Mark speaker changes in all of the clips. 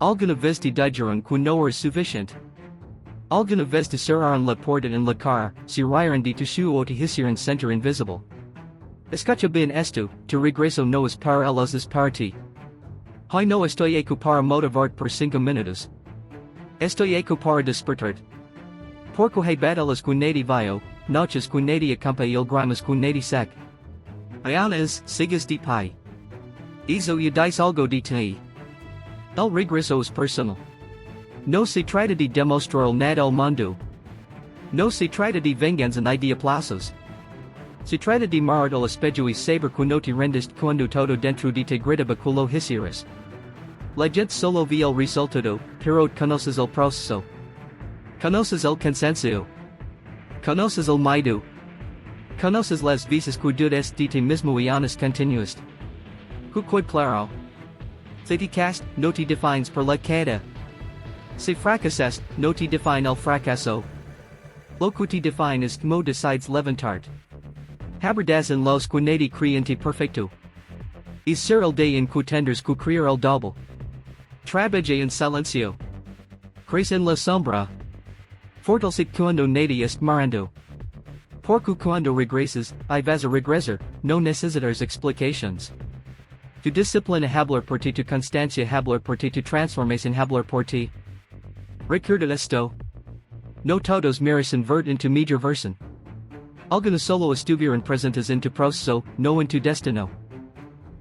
Speaker 1: Alguna vez te dijeron que no es suficiente. Alguna vez te cerraron la puerta en la cara, si rieron de tu shoe o te hicieron sentir invisible. Escucha bien esto, tu regreso no es para ellos, es para ti. Hoy no estoy aquí para motivarte por 5 minutos. Estoy aquí para despertarte. Porque hay batallas que nadie vio, noches que nadie acampa y gramas que nadie saca. Ayanas, sigas de pie. Eso y dice algo de ti. El regreso es personal. No se trata de demostrar nada al mundo. No se trata de venganza ni de aplausos. Se trata de mirar al espejo y saber que no te rendes cuando todo dentro de te gritaba que lo hicieras. La gente solo ve el resultado, pero conoces el proceso. Conoces el consenso. Conoces el miedo. Conoces las veces que dudas de ti mismo y anas continuas. Que coi claro. Se te cast, no te defines por la queda. Se fracasas, no te define el fracaso. Lo que te define es como decides levantarte. Haberdas en los que nadie cree en ti perfecto. Es ser el day en que tendrás que creer el doble. Trabaja en silencio. Crece en la sombra. Fortalece cuando nadie está mirando. Porque cuando regresas, y vas a regresar, no necesitas explications. Tu disciplina hablar por ti, tu constancia hablar por ti, tu transformación hablar por ti. Recuerda esto. No todos merecen ver en tu media versión. Algunos solo estuvieron presentes en tu proceso, no en tu destino.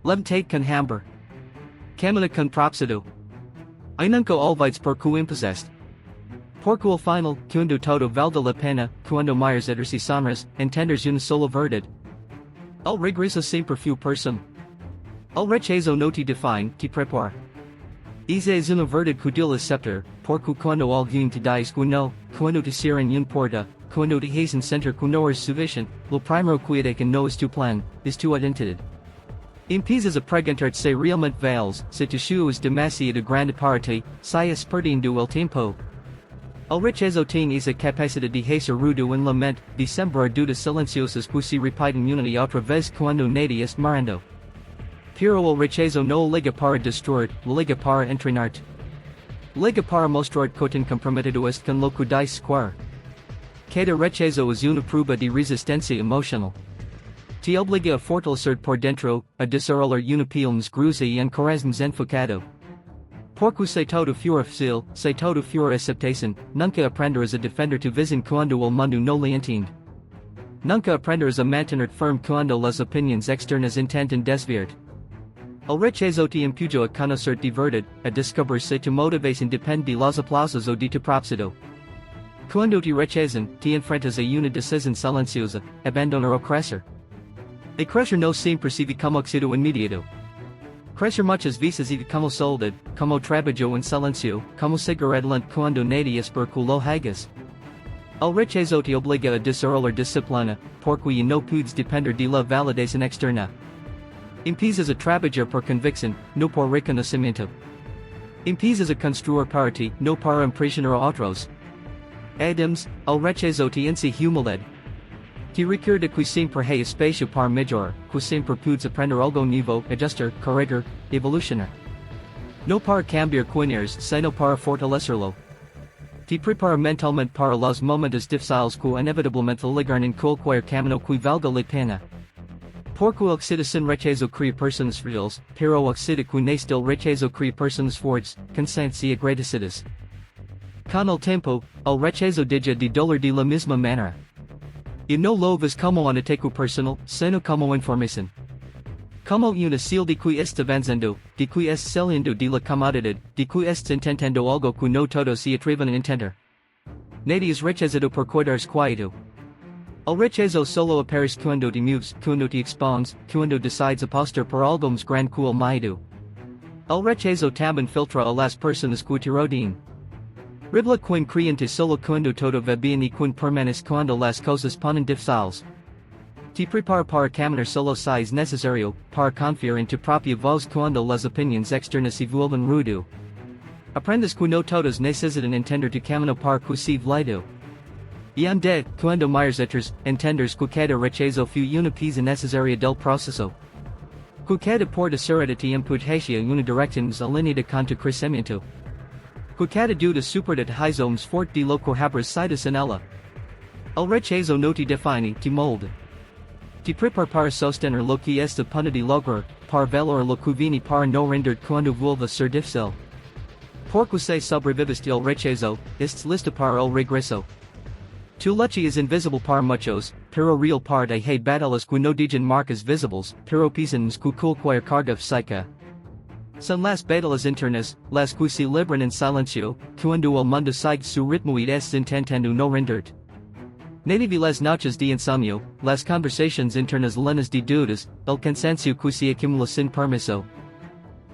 Speaker 1: Levantate con hambre. Camina con propósito. Y nunca olvides por qué empezaste. Porque al final, cuando todo valga la pena, cuando miras atrás y sonras, entenders una sola verdad. El regreso siempre fue personal. El rechazo no te define, te prepara. Esa es una verdad que debes aceptar, porque cuando alguien te dice que no, cuando te cierran una puerta, cuando te hacen sentir que no es suficiente, lo primero que te que no es tu plan, es tu identidad. Empiezas a preguntarte si realmente vales, si tu shoe es demasiado grande para ti, si es perdiendo el tiempo. El rechazo tiene esa capacidad de hacer ruido en la mente, de sembrar dudas silenciosas que se repiten una y otra vez cuando nadie está mirando. Pero el rechazo no liga para destruir, liga para entrenarte. Liga para mostrar que tan comprometido es con lo que dice square. Cada rechazo es una prueba de resistencia emocional. Te obliga a fortalecer por dentro, a desarrollar una piel más gruesa y un corazón enfocado. Porque se todo fuera fácil, se todo fuera aceptación, nunca aprenderás a defender tu visión cuando el mundo no le entiende. Nunca aprenderás a mantenerte firme cuando las opiniones externas intentan desviarte. El rechazo te empuja a conocer de verdad, a descubrir si tu motivación depende de los aplausos o de tu propósito. Cuando te rechazan, te enfrentas a una decisión silenciosa, abandonar o crecer. Y crecer no siempre se ve como éxito inmediato. Crecer muchas veces es como soledad, como trabajo en silencio, como seguir adelante cuando nadie espera que lo hagas. El rechazo te obliga a desarrollar disciplina, porque no puedes depender de la validación externa. Empiezas a trabajar por convicción, no por reconocimiento. Empiezas a construir para ti, no para impresionar a otros. Adams, el rechazo te enseña humildad. Te recuerda que siempre hay espacio para mejorar, que siempre puedes aprender algo nuevo, ajustar, corregir, evolucionar. No para cambiar quienes, sino para fortalecerlo. Te prepara mentalmente para los momentos difíciles que inevitablemente ligarán en cualquier camino que valga la pena. Porque el éxito sin rechazo crea personas frías, pero el éxito que nace del rechazo crea personas fuertes, conscientes y agradecidas. Con el tiempo, el rechazo deja de doler de la misma manera. Y no lo ves como un ataque personal, sino como información. Como una señal de que estás avanzando, de que estás saliendo de la comodidad, de que estás intentando algo que no todos se atreven a entender. Nadie es rechazado por quedarse quieto. El rechazo solo aparece cuando te mueves, cuando te expones, cuando decides apostar por algo más grande que el miedo. El rechazo también filtra a las personas que te rodean. Revela quien creyente solo cuando todo va bien y quien permanece cuando las cosas ponen difíciles. Te prepara para caminar solo si es necesario, para confiar en tu propia voz cuando las opiniones externas se vuelven ruido. Aprendes que no todos necesitan entender tu camino para que se vlado. Y ande, cuando miras atrás, entenders que cada rechazo fue una pieza necesaria del proceso. Que cada puerta cerrada te empuja hacia una dirección alineada con tu crecimiento. Cada due superdat rhizomes fort de loco habras situs en ella. El rechazo no te define, te molde. Te prepar para sostener lo que es punto de lograr, para velar lo que viene para no render cuando vuelva a ser difícil. Porque se sobreviviste el rechazo, estás listo para el regreso. Tu lucha es invisible para muchos, pero real para de hay batallas que no digan marcas visibles, pero pesan que cualquier carga psica. Son las batallas internas, las que se libran en silencio, cuando el mundo sigue su ritmo y estás intentando no renderte. Nadie las noches de insomnio, las conversaciones internas llenas de dudas, el cansancio que se acumula sin permiso.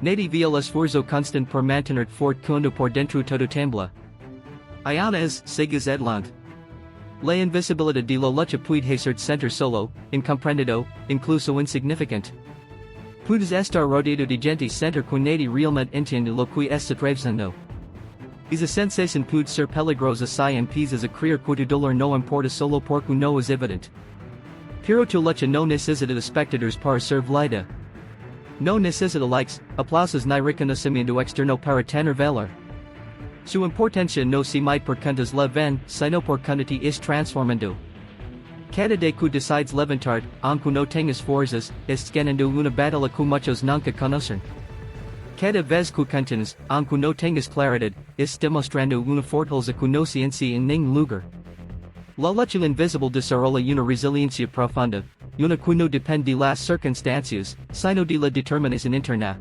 Speaker 1: Nadie el esfuerzo constante por mantenerte fort cuando por dentro todo tembla. Ionas, sigas adelante. La invisibilidad de la lucha puede ser center solo, incomprendido, incluso insignificante. Puedes estar rodeado de gente center que nadie realmente entiende lo que está atravesando. Esa sensación puede ser peligrosa si empiezas a creer que tu dolor no importa solo porque no es evidente. Pero tu lucha no necesita de espectadores para ser válida. No necesita likes, aplausos ni reconocimiento externo para tener valor. Su importancia no se mide por cuantas la ven, sino por cuánto te es transformando. Cada de que decides levantarte, aunque no tengas fuerzas, estás ganando una batalla que muchos nunca conocen. Cada vez que continúas, aunque no tengas claridad, estás demostrando una fortaleza que no se inicia en ningún lugar. La lucha invisible desarrolla una resiliencia profunda, una que no depende de las circunstancias, sino de la determinación interna.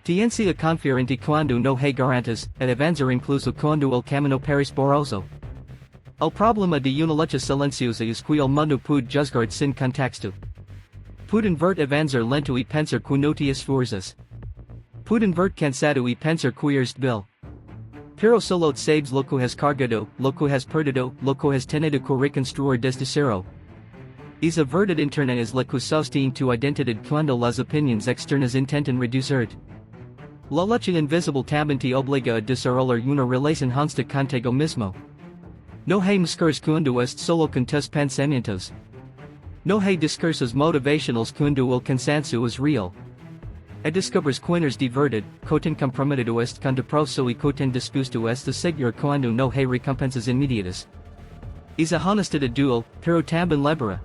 Speaker 1: Te inicia a confiar en ti cuando no hay garantías, a avanzar incluso cuando el camino parece borroso. El problema de una lucha silenciosa es que el mundo puede juzgar sin contexto. Pueden verte avanzar lento y pensar que no te esfuerzas. Pueden verte cansado y pensar que eres débil. Pero solo sabes lo que has cargado, lo que has perdido, lo que has tenido que reconstruir desde cero. Esa verdad interna es la que sostiene tu identidad cuando las opiniones externas intentan reducirte. La lucha invisible también te obliga a desarrollar una relación honesta contigo mismo. No hay máscaras cuando estás solo con tus pensamientos. No hay discursos motivacionales cuando el cansancio es real. A descubres quiénes de verdad, que ten comprometido est con tu proceso y que ten dispuesto est a seguir cuando no hay recompensas inmediatas. Esa honestidad dual, pero también libera.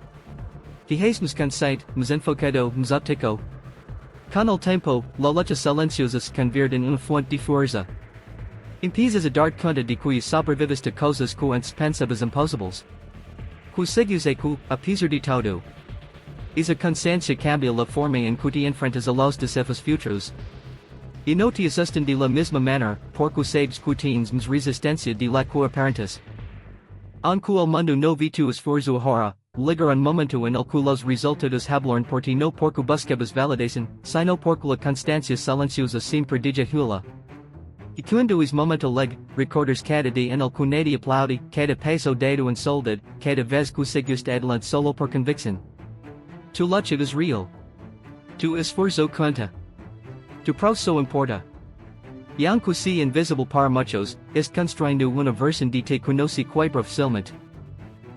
Speaker 1: Te has más consciente, más enfocado, más óptico. Con el tiempo, la lucha silenciosa se convierte en una fuente de fuerza. Empiezas a darte cuenta de que sobreviviste a cosas que antes pensabas imposibles. Que sigues a que, a pesar de todo. Esa conciencia cambia la forma en que te enfrentas a los desafíos futuros. Y no te asustan de la misma manera, porque sabes que tienes más resistencia de la que aparentas. Aunque el mundo no ve tu esfuerzo ahora, llegará un momento en el que los resultados hablarán por ti no porque buscabas validación, sino porque la constancia silenciosa siempre digitula. Y cuando es momento recordas cada día en el que nadie aplaude, cada paso dado en soledad, cada vez que seguiste adelante solo por convicción. Tu lucha es real. Tu esfuerzo cuenta. Tu proceso importa. Y aunque sea invisible para muchos, es construyendo una versión de ti que no se quiebra fácilmente.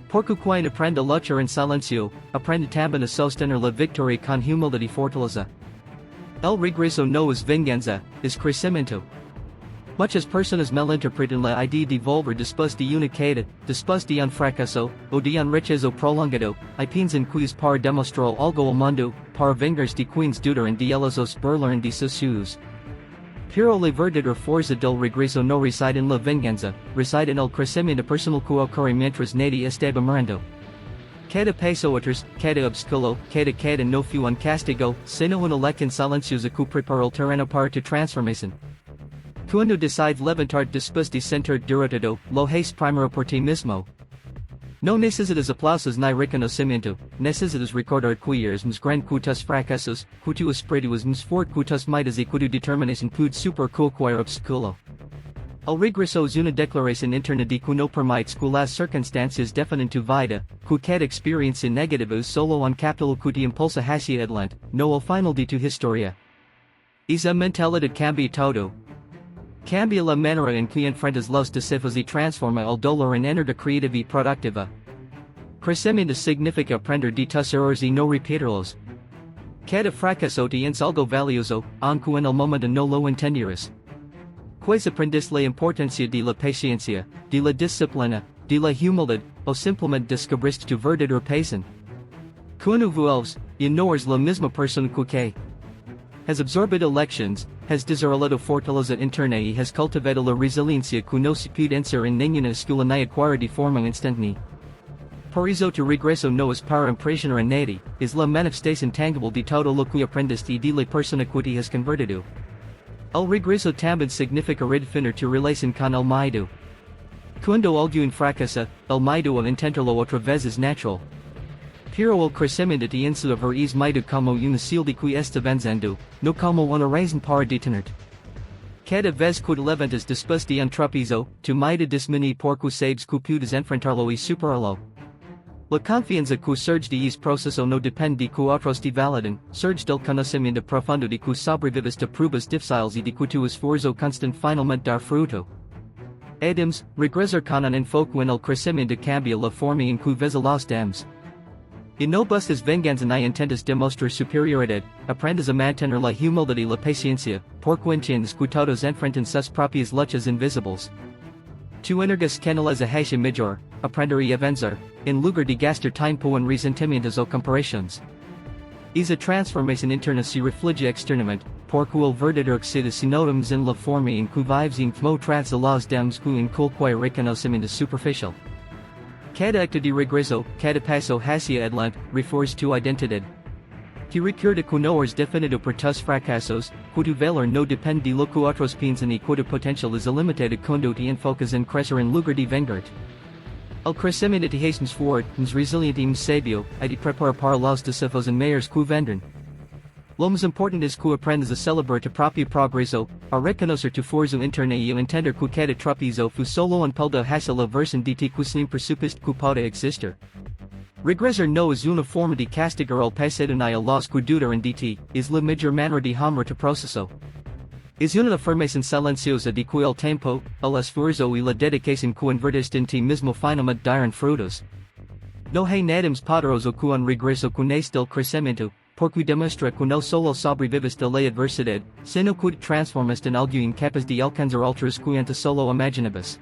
Speaker 1: Porque quien aprende a luchar en silencio, aprende también a sostener la victoria con humildad y fortaleza. El regreso no es venganza, es crecimiento. Muchas personas malinterpretan la idea de volver después de una caída, después de un fracaso, o de un rechazo prolongado, y piensan que es para demostrar algo al mundo, para vengarse de quienes dudaron de ellos o burlaron de sus shoes. Pero la verdadera fuerza del regreso no reside en la venganza, reside en el crecimiento personal que ocurre mientras nadie está mirando. Cada paso atrás, cada obstáculo, cada caída no fue un castigo, sino una lección silenciosa que prepara el terreno para tu transformación. Cuando decides levantarte después de sentir derrotado, lo haces primero por ti mismo. No necesitas aplausos ni reconocimiento, necesitas recordar que eres más grande que tus fracasos, que tu espíritu es más fuerte que tus metas y que tu determinación puede superar cualquier obstáculo. El regreso es una declaración interna de que no permites que las circunstancias definen tu vida, que cada experiencia negativa es solo un capítulo que te impulsa hacia adelante, no el final de tu historia. Esa mentalidad cambia todo. Cambia la manera en que enfrentas los desafíos y transforma el dolor en energía creativa y productiva. Crecimiento significa aprender de tus errores y no repetirlos. Cada fracaso te es algo valioso, aunque en el momento no lo entendieras. Pues aprendes la importancia de la paciencia, de la disciplina, de la humildad, o simplemente descubriste tu verdadero pasión. Cuando vuelves, y no eres la misma persona que has absorbido lecciones, has desarrollado fortaleza interna y has cultivado la resiliencia que no se puede vencer en ninguna escuela ni adquirir de forma instantánea. Por eso tu regreso no es para impresionar a nadie, es la manifestación tangible de todo lo que aprendiste y de la persona que te has convertido. El regreso también significa redefinir tu relación con el miedo. Cuando alguien fracasa, el miedo a intentarlo otra vez es natural. Pero el crecimiento te enseña a ver es miedo como una señal de que está avanzando, no como una razón para detenerte. Cada vez que te levantas después de un tropiezo, tu miedo disminuye porque sabes que puedes enfrentarlo y superarlo. La confianza que surge de ese proceso no depende de que otros te validen, surge del conocimiento profundo de que sobrevives a pruebas difíciles y de que tu esfuerzo constante finalmente dar fruto. Adams, regresar con un enfoque en el crecimiento cambia la forma en que ves a los demás. Y no buscas venganza ni intentas demostrar superioridad, aprendes a mantener la humildad y la paciencia, porque entiendes que todos enfrentan sus propias luchas invisibles. Tu energas canaliza hacia mejor, aprender y avanzar, en lugar de gastar tiempo en resentimientos o comparaciones. Esa transformación interna se refleja externamente, porque el verdadero éxito se nota en la forma en que vives y como tratas a los demás que en cualquier reconocimiento superficial. Cada acto de regreso, cada paso hacia adelante, refuerza tu identidad. Te recuerda que no eres definido por tus fracasos, que tu valor no depende de lo que otros piensan y que tu potencial es ilimitado cuando te enfocas en crecer en lugar de vengarte. El crecimiento te hace más fuerte, más resiliente y más sabio, y te prepara para los desafíos mayores que vendrán. Lo más importante es que aprendas a celebrar tu propio progreso, a reconocer tu fuerza interna y a entender que cada tropiezo fue solo un peldaño hacia la versión de ti que siempre supiste que puede existir. Regresar no es una forma de castigar el pasado ni a los que dudaron de ti, es la mejor manera de honrar tu proceso. Es una afirmación silenciosa de que el tiempo, el esfuerzo y la dedicación que invertiste en ti mismo finalmente darán frutos. No hay nada más poderoso que un regreso que nace del crecimiento, porque demuestra que no solo sobrevives de la adversidad, sino que te transformaste en alguien capaz de alcanzar otros que antes solo imaginabas.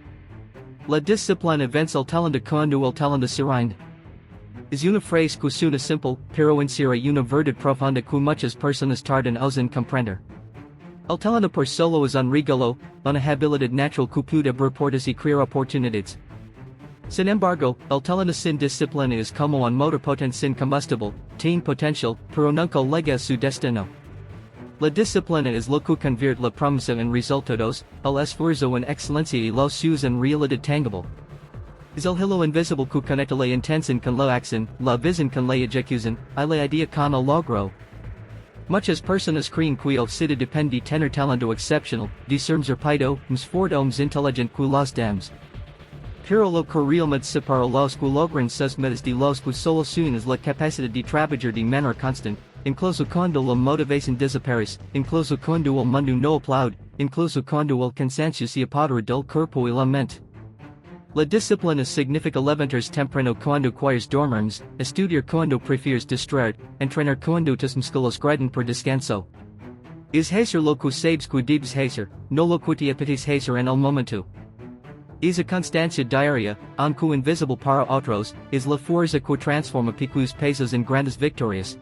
Speaker 1: La disciplina vence el talento cuando el talento se rinde. Es una frase que suena simple, pero encierra una verdad profunda que muchas personas tardan en comprender. El talento por solo es un regalo, una habilidad natural que puede abrir puertas y crear oportunidades. Sin embargo, el talento sin disciplina es como un motor potente sin combustible, tiene potencial, pero nunca llega a su destino. La disciplina es lo que convierte la promesa en resultados, el esfuerzo en excelencia y los sueños en realidad tangible. Es el hilo invisible que conecta la intención con la acción, la visión con la ejecución, y la idea con el logro. Muchas personas creen que el éxito depende de tener talento excepcional, de ser más rápido, más fuerte o más inteligente que los demás. Pero lo que realmente separa los que logran sus metas de los que solo sueñan es la capacidad de trabajar de manera constante, incluso cuando la motivación desaparece, incluso cuando el mundo no aplaude, incluso cuando el cansancio se apodera del cuerpo y la mente. La disciplina significa levantarse temprano cuando quieres dormir, estudiar cuando prefieres distraer, entrenar cuando tus músculos griten por descanso. Es hacer lo que sabes que debes hacer, no lo que te apetece hacer en el momento. Esa constancia diaria, aunque invisible para otros, es la fuerza que transforma pequeños pasos en grandes victorias.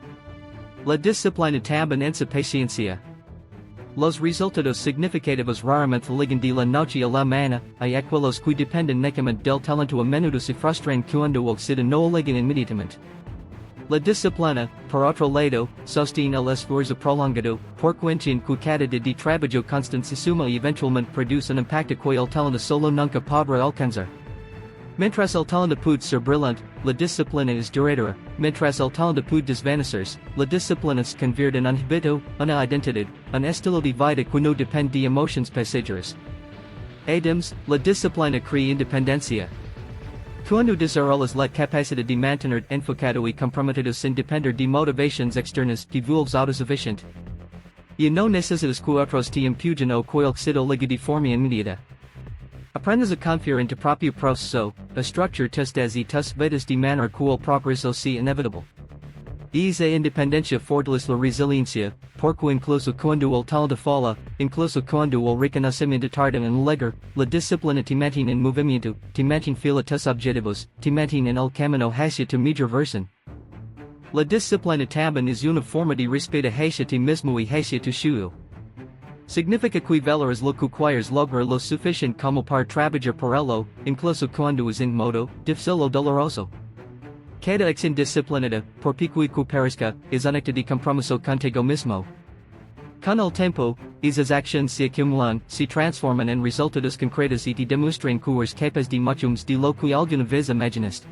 Speaker 1: La disciplina también enseña paciencia. Los resultados significativos raramente llegan de la noche a la mañana, y aquellos que dependen únicamente del talento a menudo se frustran cuando el éxito no llega inmediatamente. La disciplina, por otro lado, sostiene el esfuerzo prolongado, porque entiende que cada día de trabajo constante se suma y eventualmente produce un impacto que el talento solo nunca podrá alcanzar. Mientras el talento puede ser brillante, la disciplina es duradera, mientras el talento puede desvanecerse, la disciplina se convierte en un hábito, una identidad, un estilo de vida que no depende de emociones pasajeras. Adams, la disciplina crea independencia. Cuando desarrollas la capacidad de mantener enfocado y comprometido sin depender de motivaciones externas, te vuelves autosuficiente. Y no necesitas que otros te impugnen o que el éxito llegue de forma inmediata. Aprendes a confiar en tu propio proceso, a estructurar tus días y tus vidas de manera que el progreso sea inevitable. Esa independencia fortalece la resiliencia, porque incluso cuando el talento falla, incluso cuando el reconocimiento tarda en llegar, la disciplina te mantiene en movimiento, te mantiene fiel a tus objetivos, te mantiene en el camino hacia tu mejor versión. La disciplina también es una forma de respeto hacia ti mismo y hacia tu sueño. Significa que valoras lo que quieres lograr lo suficiente como para trabajar por ello, incluso cuando es incómodo, difícil o doloroso. Cada acción disciplinada, por pequeña que parezca, es un acto de compromiso contigo mismo. Con el tiempo, esas acciones se acumulan, se transforman en resultados concretos y te demuestran que eres capaz de mucho más de lo que alguna vez imaginaste.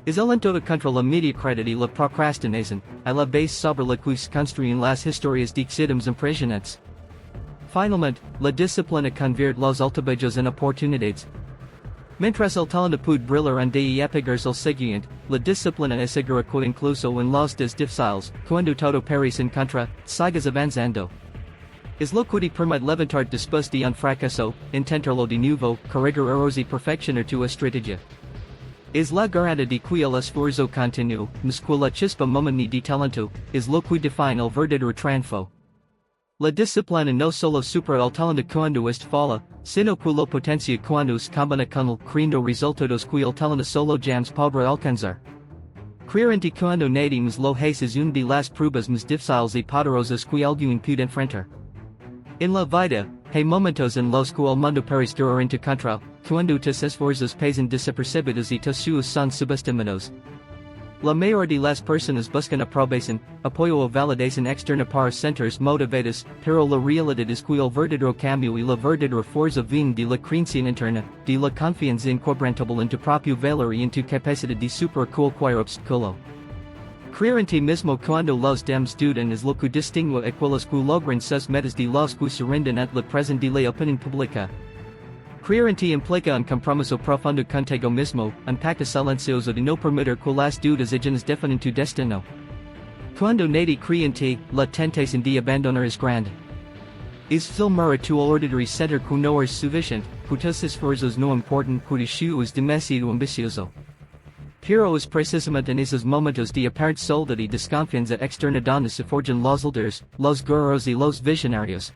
Speaker 1: Es el todo contra la mediocridad y la procrastinación, a la base sobre la que se construyen las historias de éxitos impresionantes. Finalmente, la disciplina convierte los altibajos en oportunidades. Mientras el talento puede brillar ante y apagarse el siguiente, la disciplina asegura que incluso en los días difíciles, cuando todo parece en contra, sigas avanzando. Es lo que te permite levantar después de un fracaso, intentarlo de nuevo, corregir errores y perfeccionar tu estrategia. Es la garantía de que el esfuerzo continuo, más que la chispa momentánea de talento, es lo que define el verdadero triunfo. La disciplina no solo supera el talento cuando este falla, sino que lo potencia cuando se combina con el creando resultados que el talento solo jamás podrá alcanzar. Creer en ti cuando nadie más lo hace es una de las pruebas más difíciles y poderosas que alguien puede enfrentar. En la vida, hay momentos en los que el mundo parece durar en tu contra, cuando tus esfuerzos pasan desapercibidos y tus sueños son subestimados. La mayoría de las personas buscan aprobación, apoyo o validación externa para sentirse motivadas, pero la realidad es que el verdadero cambio y la verdadera fuerza viene de la creencia interna, de la confianza inquebrantable en tu propio valor y en tu capacidad de superar cualquier obstáculo. Creer en ti mismo cuando los demás dudan es lo que distingue a aquellos que logran sus metas de los que se rinden ante la presión de la opinión pública. Creer en ti implica un compromiso profundo contigo mismo, un pacto silencioso de no permitir que las dudas ajenas definan tu destino. Cuando nadie cree en ti, la tentación de abandonar es grande. Es filmar a tu ordinario sentir que no eres suficiente, que tus esfuerzos no importan, que tu sueño es demasiado ambicioso. Pero es precisamente en esos momentos de aparente soledad y desconfianza externa donde se forjan los líderes, los guerreros y los visionarios.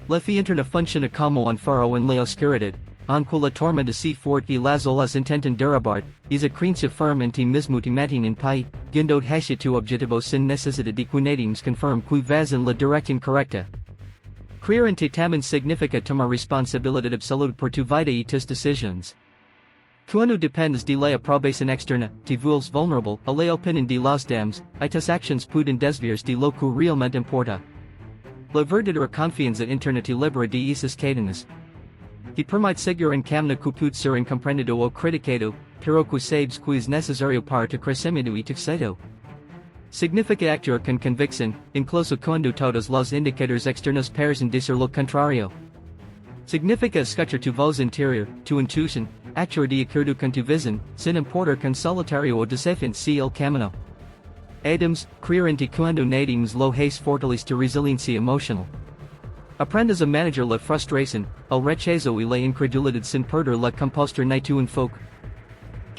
Speaker 1: La fe interna funciona como un faro en la oscuridad, aunque la tormenta sea fuerte y las olas intentan derribar, esa creencia firme en ti mismo te mantiene en pie, guiando hacia tu objetivo sin necesidad de que nadie más confirme que vas en la dirección correcta. Creer en ti también significa tomar responsabilidad absoluta por tu vida y tus decisiones. Cuando dependes de la aprobación externa, te vuelves vulnerable a la opinión de los demás, y tus acciones pueden desviarse de lo que realmente importa. La verdadera confianza interna te libera de esas cadenas. Te permite seguir en camino que puede ser incomprendido o criticado, pero que sabes que es necesario para tu crecimiento y tu éxito. Significa actuar con convicción, incluso cuando todos los indicadores externos parecen decir lo contrario. Significa escuchar tu voz interior, tu intuición, actuar de acuerdo con tu visión, sin importar con solitario o desafiante sea el camino. Adams, creer en ti cuando nadie más lo hace fortalece tu resiliencia emocional. Aprendes a manejar la frustración, el rechazo y la incredulidad sin perder la compostura ni tu enfoque.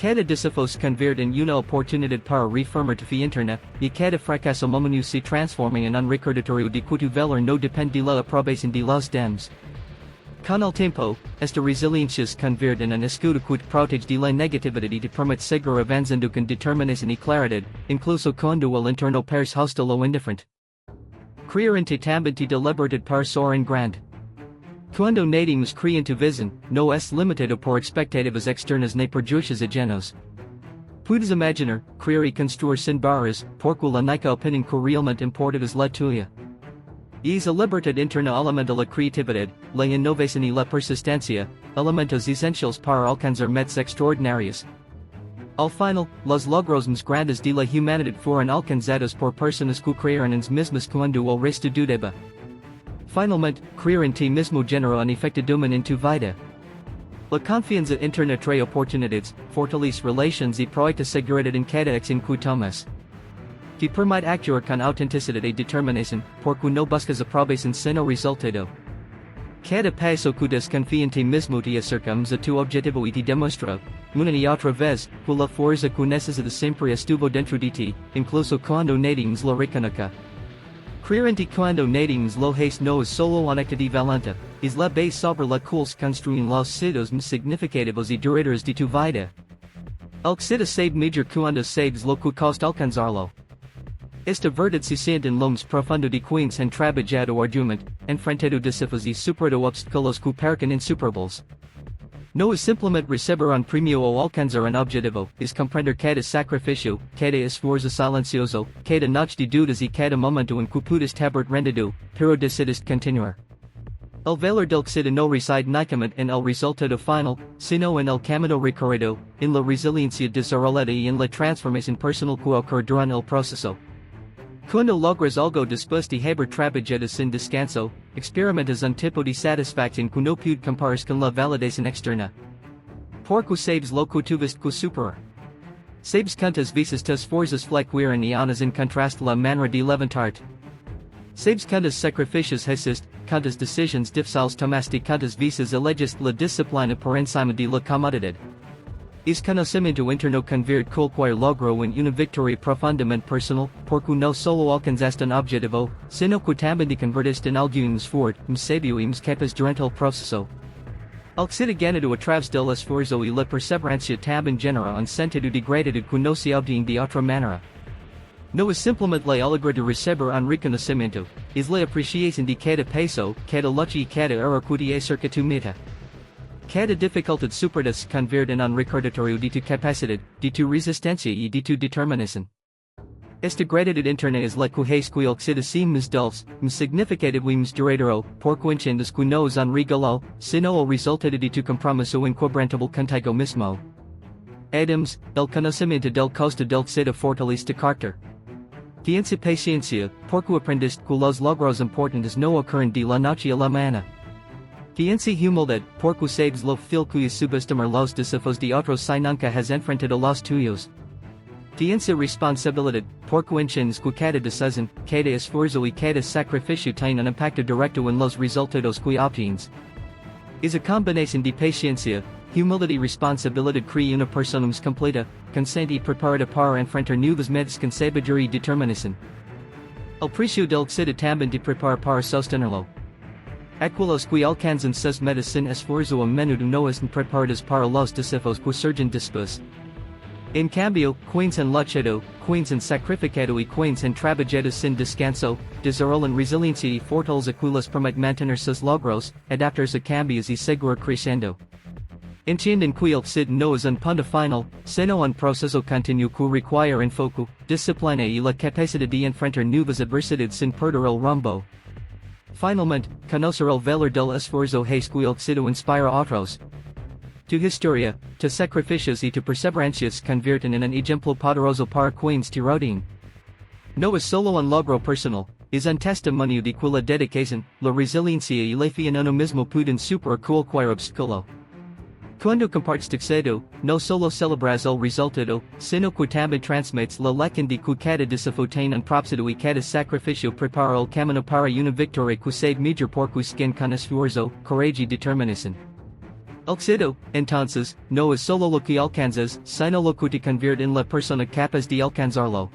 Speaker 1: Cada desafío se convierte en una oportunidad para reafirmar tu fe interna, y cada fracaso momentáneo se transforma en un recordatorio de que tu valor no depende de la aprobación de los demás. Con el tiempo, esta resiliencia se convierte en un escudo que te protege de la negatividad y te permite seguir avanzando con determinación y claridad, incluso cuando el entorno parece hostil o indiferente. Creer en ti también te da libertad para soar en grande. Cuando nadie más cree en tu visión, no es limitado por expectativas externas ni prejuicios ajenos. Puedes imaginar, creer y construir sin barreras, porque la única opinión que realmente importa es la tuya. Es la libertad interna alimenta la creatividad, la innovación y la persistencia, elementos esenciales para alcanzar metas extraordinarias. Al final, los logros más grandes de la humanidad fueron alcanzados por personas que creyeron en sí mismas cuando el resto dudaba. Finalmente, creer en ti mismo genera un efecto dominante en tu vida. La confianza interna trae oportunidades, fortalece relaciones y proyecta seguridad en cada acción que tomas. Te permite actuar con autenticidad y determinación, porque no buscas aprobación sino resultado. Cada paso que desconfiante mismo te acercamos a tu objetivo y te demuestra, una y otra vez, que la fuerza que necesitas siempre estuvo dentro de ti, incluso cuando nadie lo reconozca. Creer en ti cuando nadie lo hace no es solo una actividad valenta, es la base sobre la cual se construyen los sitios más significativos y duraderos de tu vida. El que sabe mejor cuando sabes lo que costa alcanzarlo. Esta verdad se siente en lo más profundo de quienes han trabajado arduamente, enfrentado desafíos y superado obstáculos que parecen insuperables. No es simplemente recibir un premio o alcanzar un objetivo, es comprender cada sacrificio, cada esfuerzo silencioso, cada noche de dudas y cada momento en que puedes haber rendido, pero decides continuar. El valor del éxito no reside únicamente en el resultado final, sino en el camino recorrido, en la resiliencia desarrollada y en la transformación personal que ocurre durante el proceso. Cuando logras algo después de haber trabajado sin descanso, experimentas un tipo de satisfacción que no puede compararse con la validación externa. Porque sabes lo que tuviste que superar. Sabes cuántas veces tus fuerzas fluctuaron y aún encontraste la manera de levantarte. Sabes cuántos sacrificios hiciste, cuántas decisiones difíciles tomaste y cuántas veces elegiste la disciplina por encima de la comodidad. Es conocimiento interno convierte cualquier logro en una victoria profundamente personal, porque no solo alcanzaste un objetivo, sino que también te convertiste en alguien más fuerte, más sabio y más capaz durante el proceso. El éxito ganado a través del esfuerzo y la perseverancia también genera un sentido de gratitud que no se obtiene de otra manera. No es simplemente la alegría de recibir un reconocimiento, es la apreciación de cada paso, cada lucha y cada error que te acerca a tu meta. Cada dificultad superada se convierte en un recordatorio de tu capacidad, de tu resistencia y de tu determinación. Esta gratitud interna es la que hace que el éxito sea más dulce, más significativo y más duradero, porque entiendes que no es un regalo, sino el resultado de tu compromiso inquebrantable contigo mismo. Adams, el conocimiento del costo del éxito fortalece tu carácter. Tienes paciencia, porque aprendiste que los logros importantes no ocurren de la noche a la mañana. Tienes humildad, porque sabes lo fácil que es subestimar los desafíos de otros si nunca has enfrentado los tuyos. Tienes responsabilidad, porque entiendes que cada decisión, cada esfuerzo y cada sacrificio tiene un impacto directo en los resultados que obtienes. Es a combinación de paciencia, humildad y responsabilidad crea una persona más completa, consciente y preparada para enfrentar nuevas metas con sabiduría y determinación. El precio del éxito también te prepara para sostenerlo. Aquellos que alcanzan sus metas sin esfuerzo a menudo no están preparados para los desafíos que surgen después. En cambio, quienes han luchado, quienes han sacrificado y quienes han trabajado sin descanso, desarrollan resiliencia y fortaleza que les permite mantener sus logros, adaptarse a cambios y seguir creciendo. Entienden que el éxito no es un punto final, sino un proceso continuo que requiere enfoque, disciplina y la capacidad de enfrentar nuevas adversidades sin perder el rumbo. Finalmente, conocer el valor del esfuerzo hace que el éxito inspire a otros. Tu historia, tus sacrificios y tu perseverancia se convierten en un ejemplo poderoso para quienes te rodean. No es solo un logro personal, es un testimonio de que la dedicación, la resiliencia y la fe en uno mismo pueden superar cualquier obstáculo. Cuando compartes tu éxito, no solo celebras el resultado, sino que también transmites la lección de que cada desafío tiene un propósito y cada sacrificio prepara el camino para una victoria que sabe mejor porque se con esfuerzo, coraje y determinación. El éxito, entonces, no es solo lo que alcanzas, sino lo que te convierte en la persona capaz de alcanzarlo.